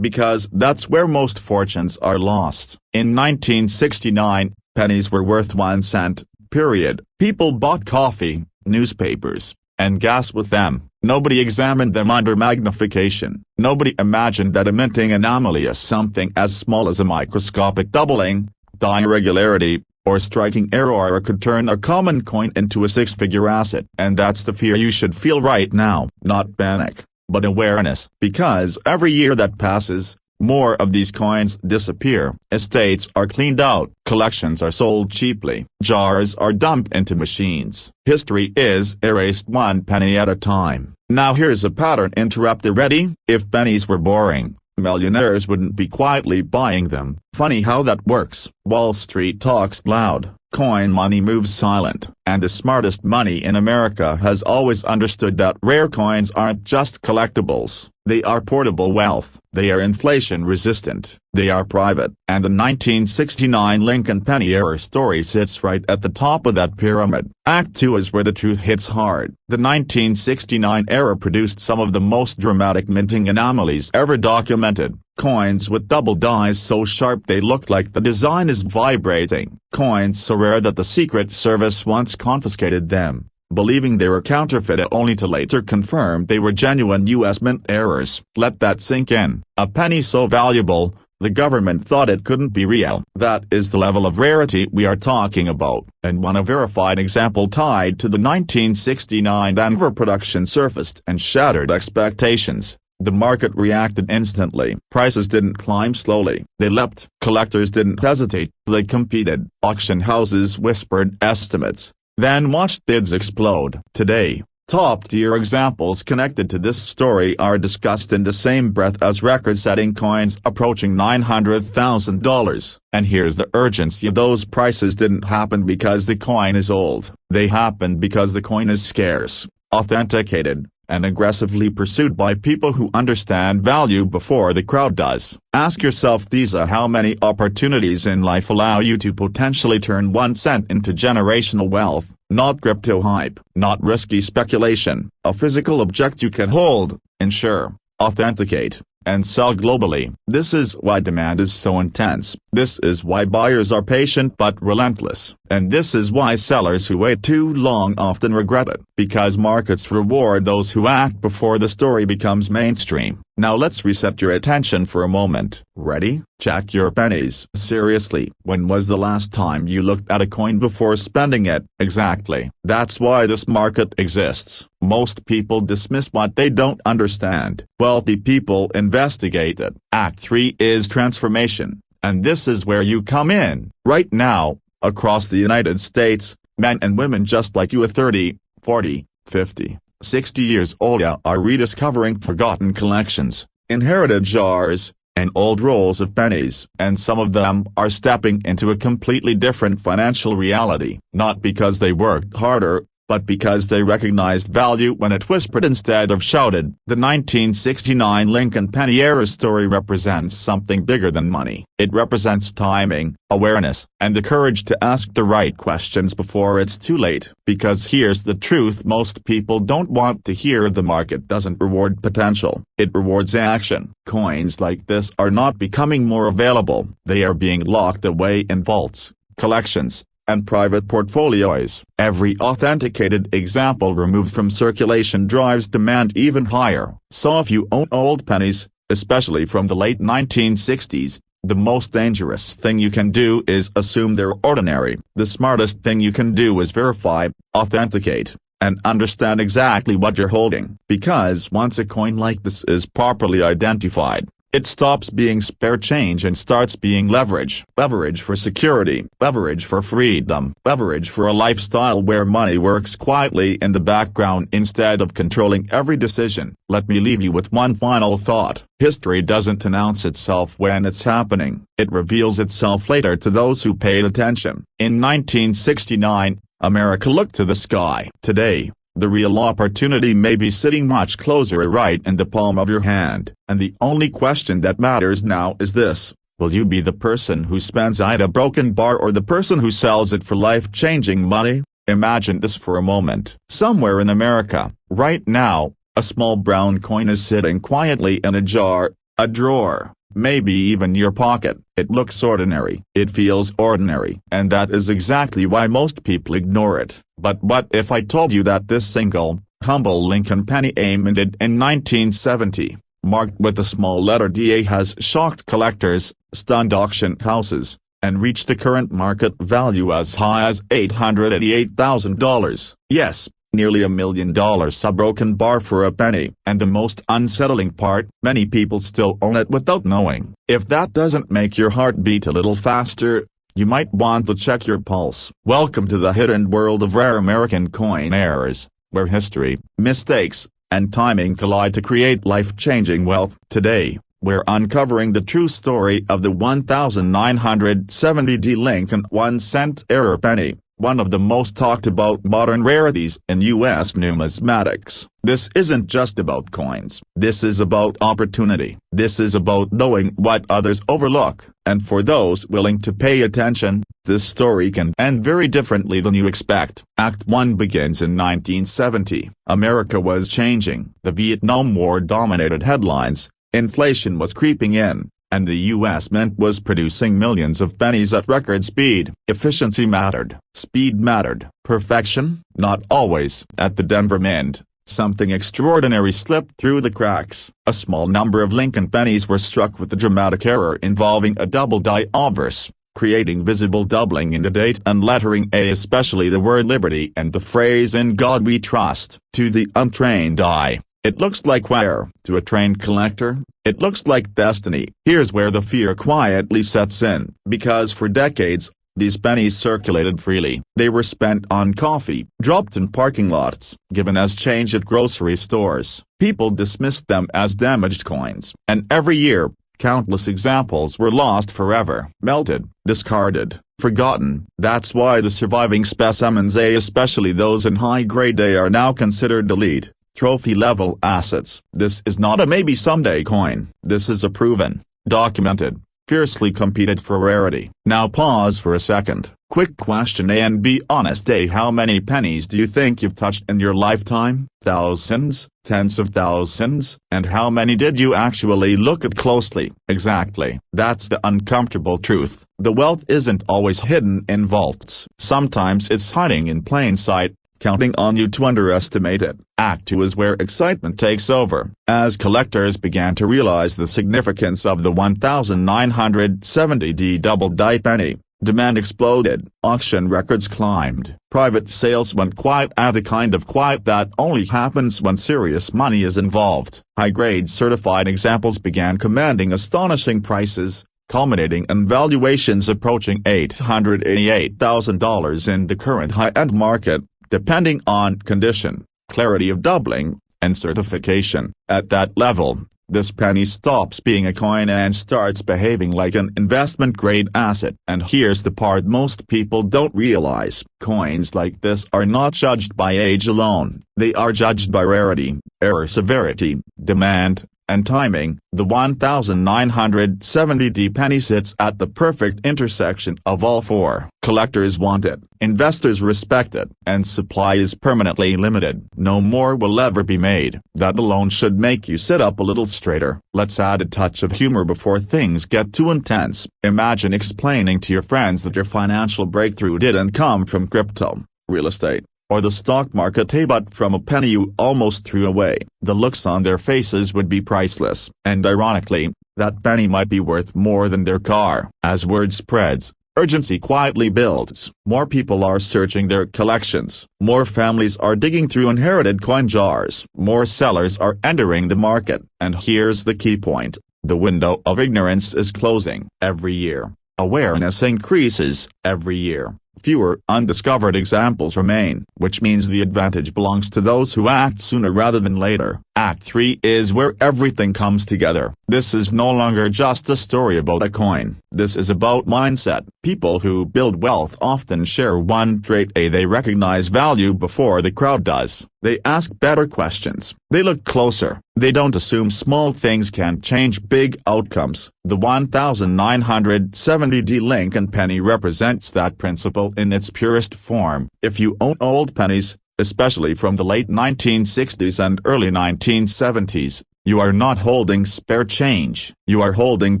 because that's where most fortunes are lost. In 1969, pennies were worth 1 cent, period. People bought coffee, newspapers, and gas with them. Nobody examined them under magnification. Nobody imagined that a minting anomaly as something as small as a microscopic doubling, die irregularity, or striking error could turn a common coin into a six-figure asset. And that's the fear you should feel right now. Not panic, but awareness. Because every year that passes, more of these coins disappear. Estates are cleaned out. Collections are sold cheaply. Jars are dumped into machines. History is erased 1 penny at a time. Now here's a pattern interrupter. Ready? If pennies were boring, millionaires wouldn't be quietly buying them. Funny how that works. Wall Street talks loud, coin money moves silent. And the smartest money in America has always understood that rare coins aren't just collectibles. They are portable wealth. They are inflation resistant. They are private. And the 1969 Lincoln penny error story sits right at the top of that pyramid. Act 2 is where the truth hits hard. The 1969 error produced some of the most dramatic minting anomalies ever documented. Coins with double dies so sharp they look like the design is vibrating. Coins so rare that the Secret Service once confiscated them, believing they were counterfeit, only to later confirm they were genuine U.S. Mint errors. Let that sink in. A penny so valuable, the government thought it couldn't be real. That is the level of rarity we are talking about. And when a verified example tied to the 1969 Denver production surfaced and shattered expectations, the market reacted instantly. Prices didn't climb slowly. They leapt. Collectors didn't hesitate. They competed. Auction houses whispered estimates, then watched bids explode. Today, top-tier examples connected to this story are discussed in the same breath as record-setting coins approaching $900,000. And here's the urgency: those prices didn't happen because the coin is old. They happened because the coin is scarce, authenticated, and aggressively pursued by people who understand value before the crowd does. Ask yourself these: how many opportunities in life allow you to potentially turn 1 cent into generational wealth? Not crypto hype, not risky speculation. A physical object you can hold, insure, authenticate, and sell globally. This is why demand is so intense. This is why buyers are patient but relentless. And this is why sellers who wait too long often regret it. Because markets reward those who act before the story becomes mainstream. Now let's reset your attention for a moment. Ready? Check your pennies. Seriously, when was the last time you looked at a coin before spending it? Exactly. That's why this market exists. Most people dismiss what they don't understand. Wealthy people investigate it. Act 3 is transformation. And this is where you come in. Right now, across the United States, men and women just like you at 30, 40, 50, 60 years old are rediscovering forgotten collections, inherited jars, and old rolls of pennies. And some of them are stepping into a completely different financial reality. Not because they worked harder, but because they recognized value when it whispered instead of shouted. The 1969 Lincoln penny error story represents something bigger than money. It represents timing, awareness, and the courage to ask the right questions before it's too late. Because here's the truth most people don't want to hear: the market doesn't reward potential, it rewards action. Coins like this are not becoming more available, they are being locked away in vaults, collections, and private portfolios. Every authenticated example removed from circulation drives demand even higher. So if you own old pennies, especially from the late 1960s, the most dangerous thing you can do is assume they're ordinary. The smartest thing you can do is verify, authenticate, and understand exactly what you're holding. Because once a coin like this is properly identified, It stops being spare change and starts being leverage. Leverage for security, leverage for freedom, leverage for a lifestyle where money works quietly in the background instead of controlling every decision. Let me leave you with one final thought. History doesn't announce itself when it's happening. It reveals itself later to those who paid attention. In 1969, America looked to the sky. Today, the real opportunity may be sitting much closer right in the palm of your hand, and the only question that matters now is this: will you be the person who spends at a broken bar or the person who sells it for life-changing money? Imagine this for a moment. Somewhere in America, right now, a small brown coin is sitting quietly in a jar, a drawer, maybe even your pocket. It looks ordinary. It feels ordinary. And that is exactly why most people ignore it. But what if I told you that this single, humble Lincoln penny minted in 1970, marked with a small letter DA, has shocked collectors, stunned auction houses, and reached the current market value as high as $888,000. Yes, nearly $1 million. A broken bar for a penny. And the most unsettling part, many people still own it without knowing. If that doesn't make your heart beat a little faster, you might want to check your pulse. Welcome to the hidden world of rare American coin errors, where history, mistakes, and timing collide to create life-changing wealth. Today, we're uncovering the true story of the 1970 Lincoln 1-cent error penny, one of the most talked about modern rarities in U.S. numismatics. This isn't just about coins. This is about opportunity. This is about knowing what others overlook. And for those willing to pay attention, this story can end very differently than you expect. Act 1 begins in 1970. America was changing. The Vietnam War dominated headlines, inflation was creeping in, and the U.S. Mint was producing millions of pennies at record speed. Efficiency mattered. Speed mattered. Perfection? Not always. At the Denver Mint, something extraordinary slipped through the cracks. A small number of Lincoln pennies were struck with a dramatic error involving a double die obverse, creating visible doubling in the date and lettering A, especially the word liberty and the phrase "In God We Trust." To the untrained eye, it looks like wire. To a trained collector, it looks like destiny. Here's where the fear quietly sets in, because for decades, these pennies circulated freely. They were spent on coffee, dropped in parking lots, given as change at grocery stores. People dismissed them as damaged coins. And every year, countless examples were lost forever. Melted, discarded, forgotten. That's why the surviving specimens, especially those in high grade A, are now considered elite, trophy-level assets. This is not a maybe someday coin. This is a proven, documented, fiercely competed for rarity. Now pause for a second. Quick question and be honest. How many pennies do you think you've touched in your lifetime? Thousands? Tens of thousands? And how many did you actually look at closely? Exactly. That's the uncomfortable truth. The wealth isn't always hidden in vaults. Sometimes it's hiding in plain sight, counting on you to underestimate it. Act 2 is where excitement takes over. As collectors began to realize the significance of the 1970 double die penny, demand exploded. Auction records climbed. Private sales went quiet, the kind of quiet that only happens when serious money is involved. High-grade certified examples began commanding astonishing prices, culminating in valuations approaching $888,000 in the current high-end market, depending on condition, clarity of doubling, and certification. At that level, this penny stops being a coin and starts behaving like an investment-grade asset. And here's the part most people don't realize. Coins like this are not judged by age alone. They are judged by rarity, error severity, demand, and timing. The 1970 penny sits at the perfect intersection of all four. Collectors want it, investors respect it, and supply is permanently limited. No more will ever be made. That alone should make you sit up a little straighter. Let's add a touch of humor before things get too intense. Imagine explaining to your friends that your financial breakthrough didn't come from crypto, real estate, or the stock market, but from a penny you almost threw away. The looks on their faces would be priceless. And ironically, that penny might be worth more than their car. As word spreads, urgency quietly builds. More people are searching their collections. More families are digging through inherited coin jars. More sellers are entering the market. And here's the key point. The window of ignorance is closing every year. Awareness increases every year. Fewer undiscovered examples remain, which means the advantage belongs to those who act sooner rather than later. Act 3 is where everything comes together. This is no longer just a story about a coin. This is about mindset. People who build wealth often share one trait: they recognize value before the crowd does. They ask better questions. They look closer. They don't assume small things can change big outcomes. The 1970 Lincoln penny represents that principle in its purest form. If you own old pennies, especially from the late 1960s and early 1970s, you are not holding spare change. You are holding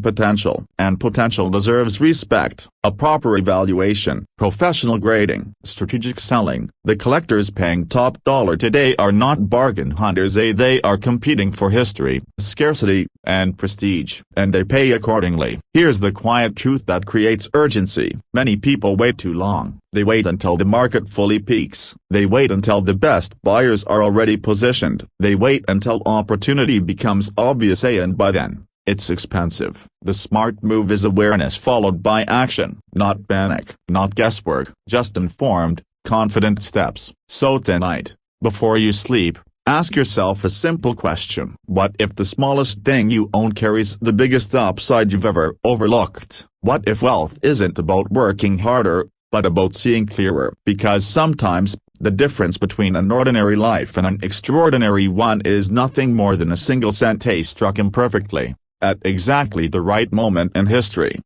potential. And potential deserves respect, a proper evaluation, professional grading, strategic selling. The collectors paying top dollar today are not bargain hunters. They are competing for history, scarcity, and prestige, and they pay accordingly. Here's the quiet truth that creates urgency. Many people wait too long. They wait until the market fully peaks. They wait until the best buyers are already positioned. They wait until opportunity becomes obvious, and by then, it's expensive. The smart move is awareness followed by action, not panic, not guesswork, just informed, confident steps. So tonight, before you sleep, ask yourself a simple question. What if the smallest thing you own carries the biggest upside you've ever overlooked? What if wealth isn't about working harder, but about seeing clearer? Because sometimes, the difference between an ordinary life and an extraordinary one is nothing more than a single centay struck imperfectly, at exactly the right moment in history.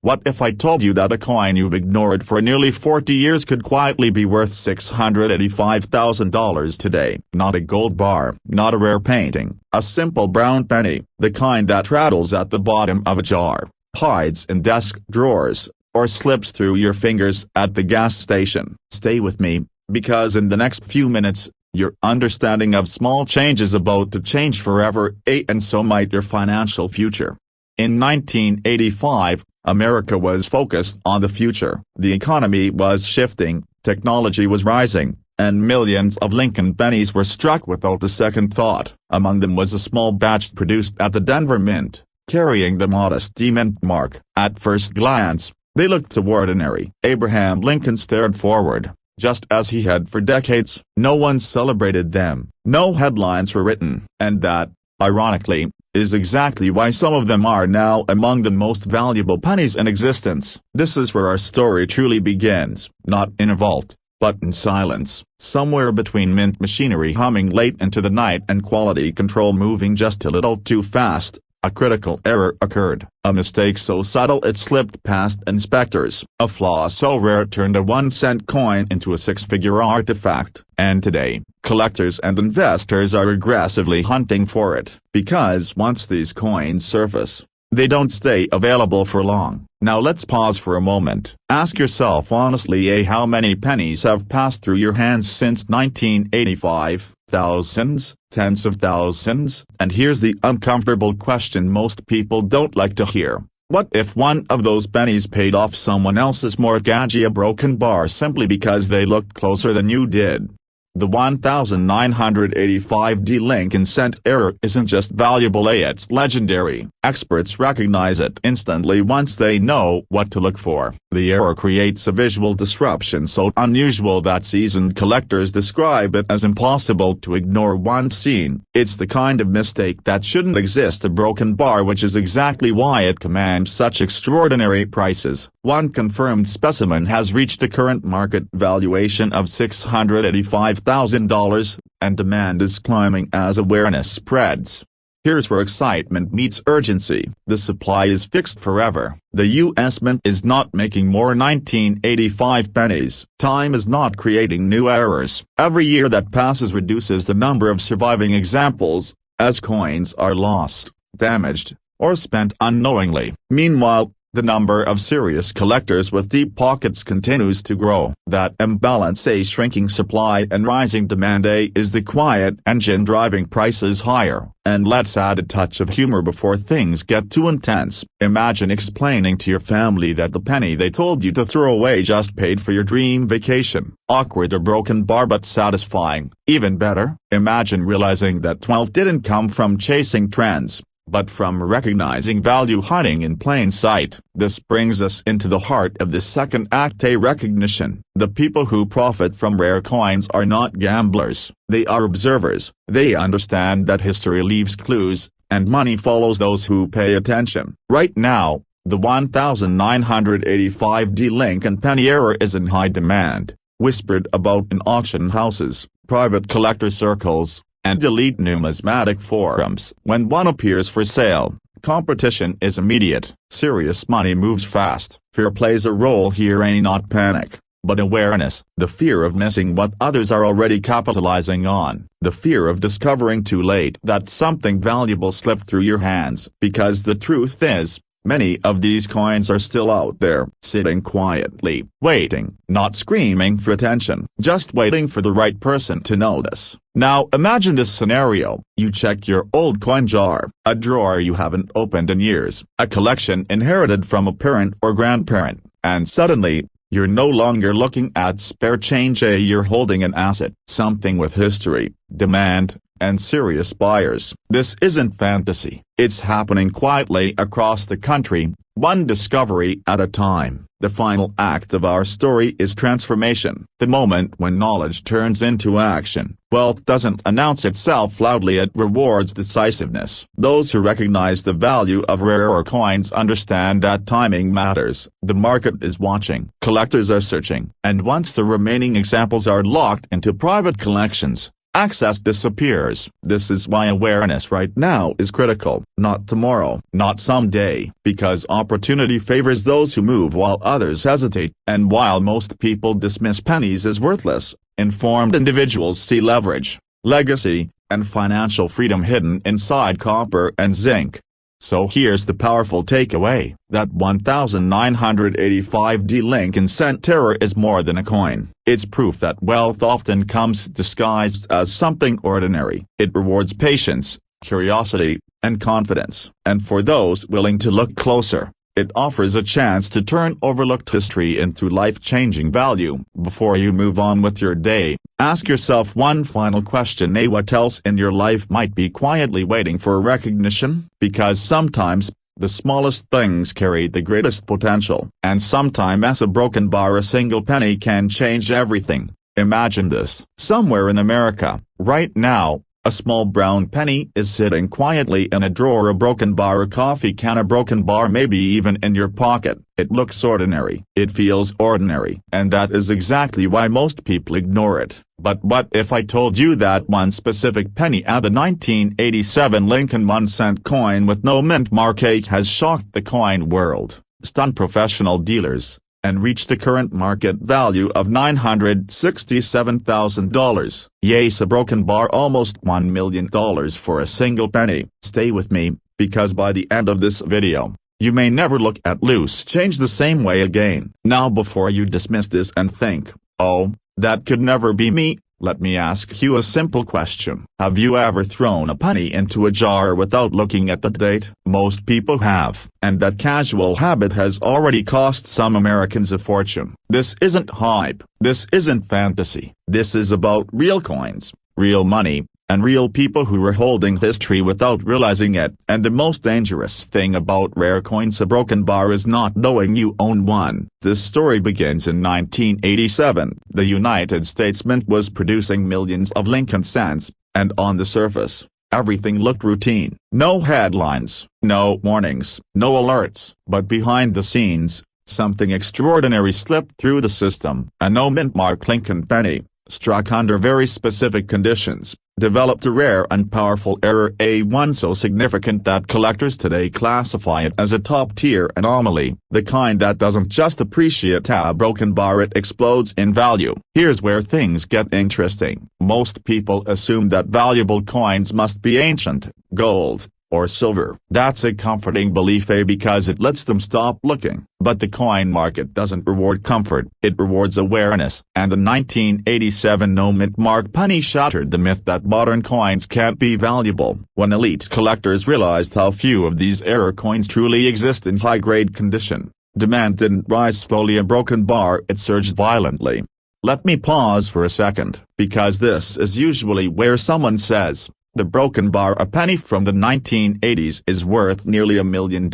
What if I told you that a coin you've ignored for nearly 40 years could quietly be worth $685,000 today? Not a gold bar, not a rare painting, a simple brown penny, the kind that rattles at the bottom of a jar, hides in desk drawers, or slips through your fingers at the gas station. Stay with me, because in the next few minutes, your understanding of small change is about to change forever, and so might your financial future. In 1985, America was focused on the future. The economy was shifting, technology was rising, and millions of Lincoln pennies were struck without a second thought. Among them was a small batch produced at the Denver Mint, carrying the modest D-Mint mark. At first glance, they looked ordinary. Abraham Lincoln stared forward, just as he had for decades. No one celebrated them. No headlines were written. And that, ironically, is exactly why some of them are now among the most valuable pennies in existence. This is where our story truly begins, not in a vault, but in silence. Somewhere between mint machinery humming late into the night and quality control moving just a little too fast, a critical error occurred. A mistake so subtle it slipped past inspectors. A flaw so rare it turned a 1-cent coin into a 6-figure artifact. And today, collectors and investors are aggressively hunting for it. Because once these coins surface, they don't stay available for long. Now let's pause for a moment. Ask yourself honestly, how many pennies have passed through your hands since 1985? Thousands, tens of thousands? And here's the uncomfortable question most people don't like to hear. What if one of those pennies paid off someone else's mortgage, a broken bar simply because they looked closer than you did? The 1985 Lincoln cent error isn't just valuable, it's legendary. Experts recognize it instantly once they know what to look for. The error creates a visual disruption so unusual that seasoned collectors describe it as impossible to ignore once seen. It's the kind of mistake that shouldn't exist, a broken bar, which is exactly why it commands such extraordinary prices. One confirmed specimen has reached the current market valuation of $685,000, and demand is climbing as awareness spreads. Here's where excitement meets urgency. The supply is fixed forever. The U.S. Mint is not making more 1985 pennies. Time is not creating new errors. Every year that passes reduces the number of surviving examples, as coins are lost, damaged, or spent unknowingly. Meanwhile, The number of serious collectors with deep pockets continues to grow. That imbalance, a shrinking supply and rising demand, is the quiet engine driving prices higher. And let's add a touch of humor before things get too intense. Imagine explaining to your family that the penny they told you to throw away just paid for your dream vacation. Awkward or broken bar, but satisfying. Even better, imagine realizing that wealth didn't come from chasing trends, but from recognizing value hiding in plain sight. This brings us into the heart of the second act, a recognition. The people who profit from rare coins are not gamblers, they are observers. They understand that history leaves clues, and money follows those who pay attention. Right now, the 1985D Lincoln penny era is in high demand, whispered about in auction houses, private collector circles, and elite numismatic forums. When one appears for sale, competition is immediate. Serious money moves fast. Fear plays a role here, not panic, but awareness. The fear of missing what others are already capitalizing on. The fear of discovering too late that something valuable slipped through your hands. Because the truth is, many of these coins are still out there, sitting quietly, waiting, not screaming for attention, just waiting for the right person to notice. Now imagine this scenario: you check your old coin jar, a drawer you haven't opened in years, a collection inherited from a parent or grandparent, and suddenly, you're no longer looking at spare change, you're holding an asset, something with history, demand, and serious buyers. This isn't fantasy. It's happening quietly across the country, one discovery at a time. The final act of our story is transformation. The moment when knowledge turns into action. Wealth doesn't announce itself loudly, it rewards decisiveness. Those who recognize the value of rarer coins understand that timing matters. The market is watching. Collectors are searching. And once the remaining examples are locked into private collections, access disappears. This is why awareness right now is critical. Not tomorrow, not someday, because opportunity favors those who move while others hesitate. And while most people dismiss pennies as worthless, informed individuals see leverage, legacy, and financial freedom hidden inside copper and zinc. So here's the powerful takeaway: that 1985D Lincoln cent terror is more than a coin. It's proof that wealth often comes disguised as something ordinary. It rewards patience, curiosity, and confidence. And for those willing to look closer, it offers a chance to turn overlooked history into life-changing value. Before you move on with your day, ask yourself one final question: what else in your life might be quietly waiting for recognition? Because sometimes, the smallest things carry the greatest potential. And sometimes, as a broken bar, a single penny can change everything. Imagine this: somewhere in America, right now, a small brown penny is sitting quietly in a drawer, a broken bar, a coffee can, a broken bar, maybe even in your pocket. It looks ordinary. It feels ordinary. And that is exactly why most people ignore it. But what if I told you that one specific penny, the 1987 Lincoln 1-cent coin with no mint mark, has shocked the coin world, stunned professional dealers, and reached the current market value of $967,000. Yes, a broken bar, almost $1 million for a single penny. Stay with me, because by the end of this video, you may never look at loose change the same way again. Now, before you dismiss this and think, "Oh, that could never be me," let me ask you a simple question. Have you ever thrown a penny into a jar without looking at the date? Most people have, and that casual habit has already cost some Americans a fortune. This isn't hype. This isn't fantasy. This is about real coins, real money, and real people who are holding history without realizing it. And the most dangerous thing about rare coins, a broken bar, is not knowing you own one. This story begins in 1987. The United States Mint was producing millions of Lincoln cents, and on the surface, everything looked routine. No headlines, no warnings, no alerts. But behind the scenes, something extraordinary slipped through the system. A no mint mark Lincoln penny, struck under very specific conditions, developed a rare and powerful error, one so significant that collectors today classify it as a top-tier anomaly, the kind that doesn't just appreciate a broken bar, it explodes in value. Here's where things get interesting. Most people assume that valuable coins must be ancient: gold, or silver. That's a comforting belief, because it lets them stop looking. But the coin market doesn't reward comfort, it rewards awareness. And the 1987 no-mint mark penny shattered the myth that modern coins can't be valuable. When elite collectors realized how few of these error coins truly exist in high-grade condition, demand didn't rise slowly a broken bar, it surged violently. Let me pause for a second, because this is usually where someone says, the broken bar, a penny from the 1980s, is worth nearly $1 million?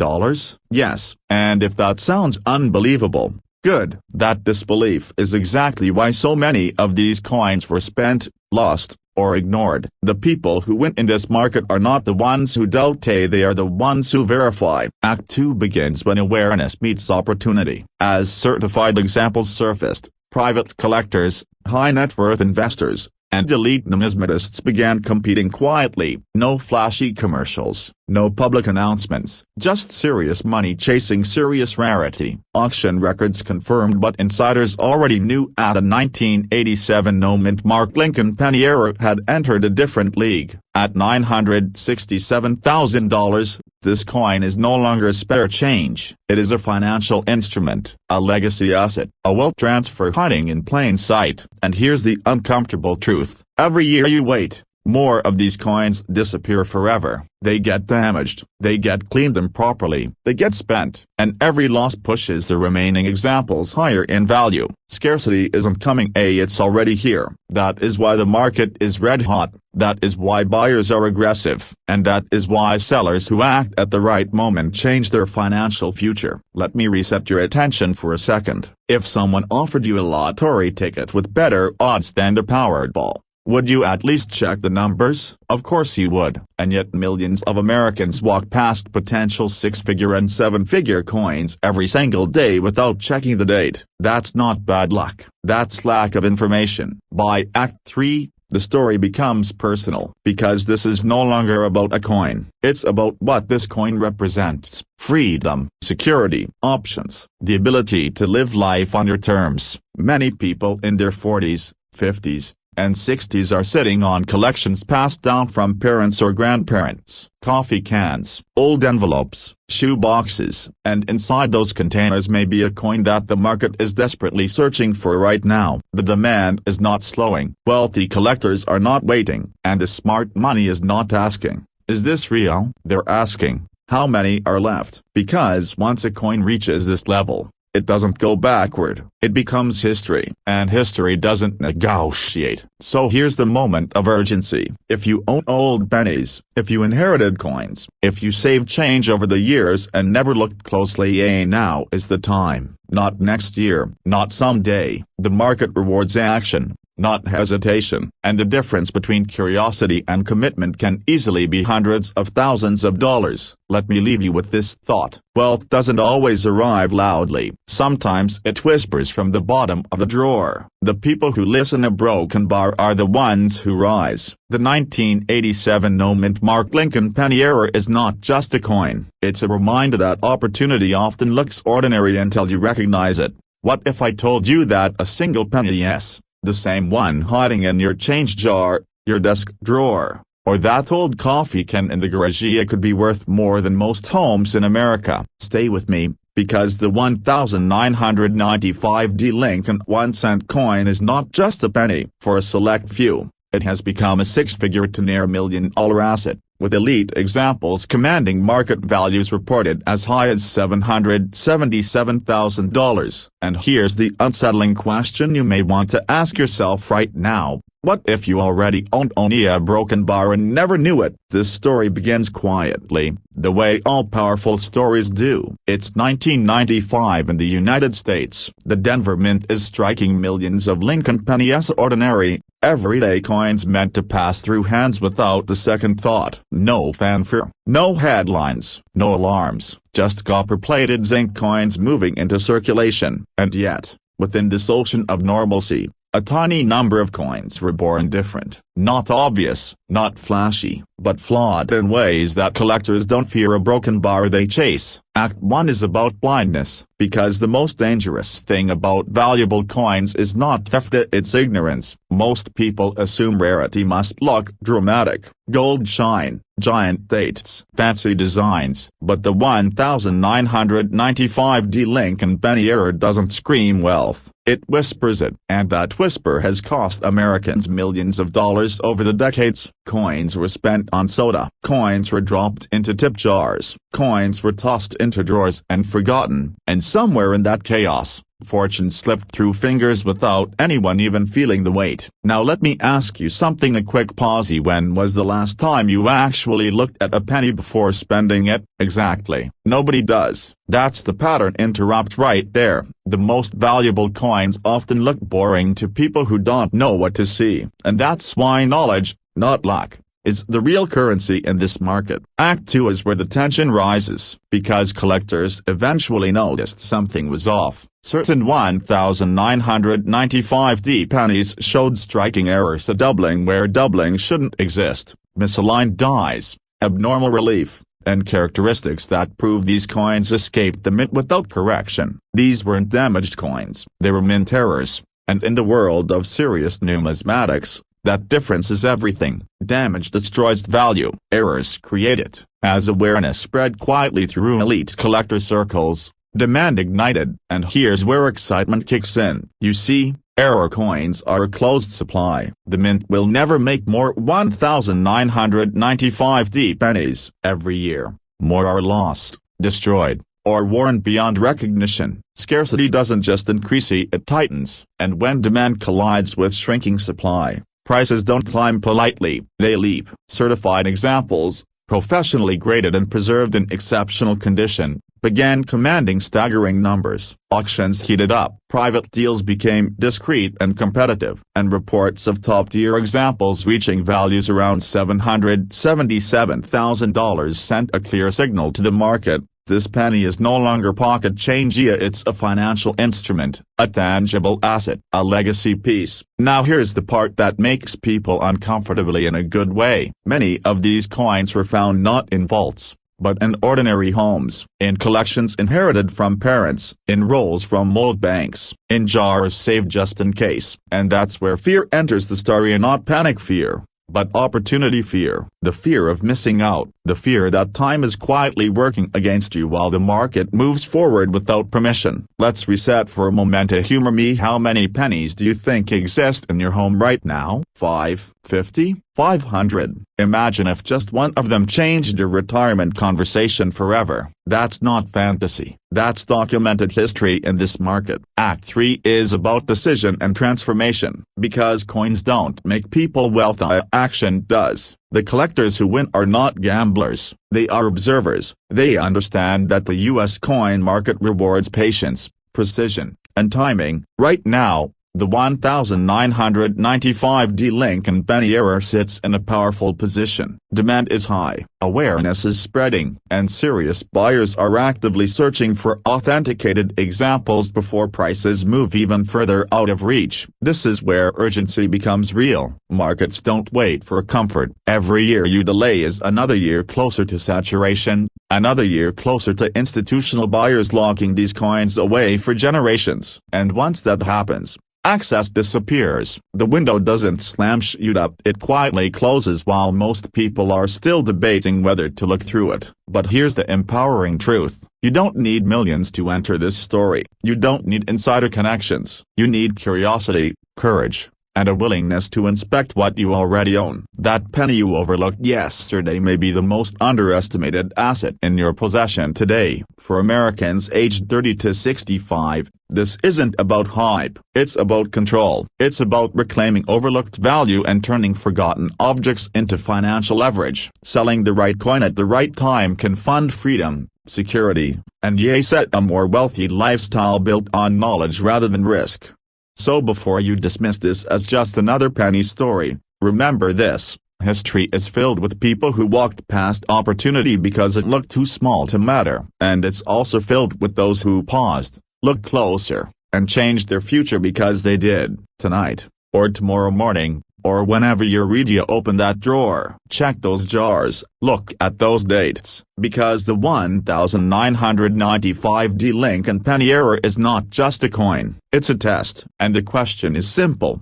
Yes, and if that sounds unbelievable, good. That disbelief is exactly why so many of these coins were spent, lost, or ignored. The people who win in this market are not the ones who doubt, they are the ones who verify. Act 2 begins when awareness meets opportunity. As certified examples surfaced, private collectors, high-net-worth investors, and elite numismatists began competing quietly. No flashy commercials, no public announcements, just serious money chasing serious rarity. Auction records confirmed what insiders already knew. At the 1987 no-mint mark, Lincoln penny era had entered a different league. At $967,000, this coin is no longer spare change. It is a financial instrument, a legacy asset, a wealth transfer hiding in plain sight. And here's the uncomfortable truth. Every year you wait, more of these coins disappear forever. They get damaged, they get cleaned improperly, they get spent, and every loss pushes the remaining examples higher in value. Scarcity isn't coming, it's already here. That is why the market is red hot, that is why buyers are aggressive, and that is why sellers who act at the right moment change their financial future. Let me reset your attention for a second. If someone offered you a lottery ticket with better odds than the Powerball, would you at least check the numbers? Of course you would. And yet millions of Americans walk past potential six-figure and seven-figure coins every single day without checking the date. That's not bad luck. That's lack of information. By Act 3, the story becomes personal, because this is no longer about a coin. It's about what this coin represents. Freedom, security, options, the ability to live life on your terms. Many people in their 40s, 50s, and 60s are sitting on collections passed down from parents or grandparents. Coffee cans, old envelopes, shoe boxes, and inside those containers may be a coin that the market is desperately searching for right now. The demand is not slowing. Wealthy collectors are not waiting, and the smart money is not asking, is this real? They're asking, how many are left? Because once a coin reaches this level, it doesn't go backward, it becomes history. And history doesn't negotiate. So here's the moment of urgency. If you own old pennies, if you inherited coins, if you saved change over the years and never looked closely, now is the time. Not next year, not someday. The market rewards action, not hesitation. And the difference between curiosity and commitment can easily be hundreds of thousands of dollars. Let me leave you with this thought. Wealth doesn't always arrive loudly. Sometimes it whispers from the bottom of the drawer. The people who listen a broken bar are the ones who rise. The 1987 no-mint mark Lincoln penny era is not just a coin. It's a reminder that opportunity often looks ordinary until you recognize it. What if I told you that a single penny, yes, the same one hiding in your change jar, your desk drawer, or that old coffee can in the garage, could be worth more than most homes in America? Stay with me, because the 1995 Lincoln 1-cent coin is not just a penny. For a select few, it has become a six-figure to near $1 million asset, with elite examples commanding market values reported as high as $777,000. And here's the unsettling question you may want to ask yourself right now. What if you already owned only a broken bar and never knew it? This story begins quietly, the way all powerful stories do. It's 1995 in the United States. The Denver Mint is striking millions of Lincoln pennies, ordinary, everyday coins meant to pass through hands without a second thought. No fanfare, no headlines, no alarms, just copper-plated zinc coins moving into circulation. And yet, within this ocean of normalcy, A tiny number of coins were born different, not obvious, not flashy, but flawed in ways that collectors don't fear a broken bar they chase. Act 1 is about blindness, because the most dangerous thing about valuable coins is not theft, it's ignorance. Most people assume rarity must look dramatic, gold shine, giant dates, fancy designs, but the 1995D Lincoln penny error doesn't scream wealth, it whispers it, and that whisper has cost Americans millions of dollars over the decades. Coins were spent on soda, coins were dropped into tip jars, coins were tossed into drawers and forgotten, and somewhere in that chaos, fortune slipped through fingers without anyone even feeling the weight. Now let me ask you something, a quick pause. When was the last time you actually looked at a penny before spending it? Exactly. Nobody does. That's the pattern interrupt right there. The most valuable coins often look boring to people who don't know what to see, and that's why knowledge, not luck, is the real currency in this market. Act 2 is where the tension rises, because collectors eventually noticed something was off. Certain 1995D pennies showed striking errors, a doubling where doubling shouldn't exist, misaligned dies, abnormal relief, and characteristics that prove these coins escaped the mint without correction. These weren't damaged coins, they were mint errors, and in the world of serious numismatics, that difference is everything. Damage destroys value, errors create it. As awareness spread quietly through elite collector circles, demand ignited, and here's where excitement kicks in. You see, error coins are a closed supply. The mint will never make more 1995D pennies every year. More are lost, destroyed, or worn beyond recognition. Scarcity doesn't just increase, it tightens, and when demand collides with shrinking supply, prices don't climb politely, they leap. Certified examples, professionally graded and preserved in exceptional condition, began commanding staggering numbers. Auctions heated up, private deals became discreet and competitive, and reports of top-tier examples reaching values around $777,000 sent a clear signal to the market. This penny is no longer pocket change, it's a financial instrument, a tangible asset, a legacy piece. Now here's the part that makes people uncomfortably in a good way. Many of these coins were found not in vaults, but in ordinary homes, in collections inherited from parents, in rolls from old banks, in jars saved just in case. And that's where fear enters the story, and not panic fear, but opportunity fear. The fear of missing out, the fear that time is quietly working against you while the market moves forward without permission. Let's reset for a moment. Humor me, how many pennies do you think exist in your home right now? 5, 50, 500. Imagine if just one of them changed your retirement conversation forever. That's not fantasy, that's documented history in this market. Act 3 is about decision and transformation, because coins don't make people wealthy, action does. The collectors who win are not gamblers, they are observers. They understand that the US coin market rewards patience, precision, and timing. Right now, the 1995D Lincoln penny error sits in a powerful position. Demand is high, awareness is spreading, and serious buyers are actively searching for authenticated examples before prices move even further out of reach. This is where urgency becomes real. Markets don't wait for comfort. Every year you delay is another year closer to saturation, another year closer to institutional buyers locking these coins away for generations. And once that happens, access disappears. The window doesn't slam shut, it quietly closes while most people are still debating whether to look through it. But here's the empowering truth. You don't need millions to enter this story. You don't need insider connections. You need curiosity, courage, and a willingness to inspect what you already own. That penny you overlooked yesterday may be the most underestimated asset in your possession today. For Americans aged 30 to 65, this isn't about hype, it's about control. It's about reclaiming overlooked value and turning forgotten objects into financial leverage. Selling the right coin at the right time can fund freedom, security, and set a more wealthy lifestyle built on knowledge rather than risk. So before you dismiss this as just another penny story, remember this: history is filled with people who walked past opportunity because it looked too small to matter. And it's also filled with those who paused, looked closer, and change their future because they did. Tonight, or tomorrow morning, or whenever you read, you open that drawer. Check those jars, look at those dates. Because the 1995D Lincoln penny error is not just a coin, it's a test. And the question is simple.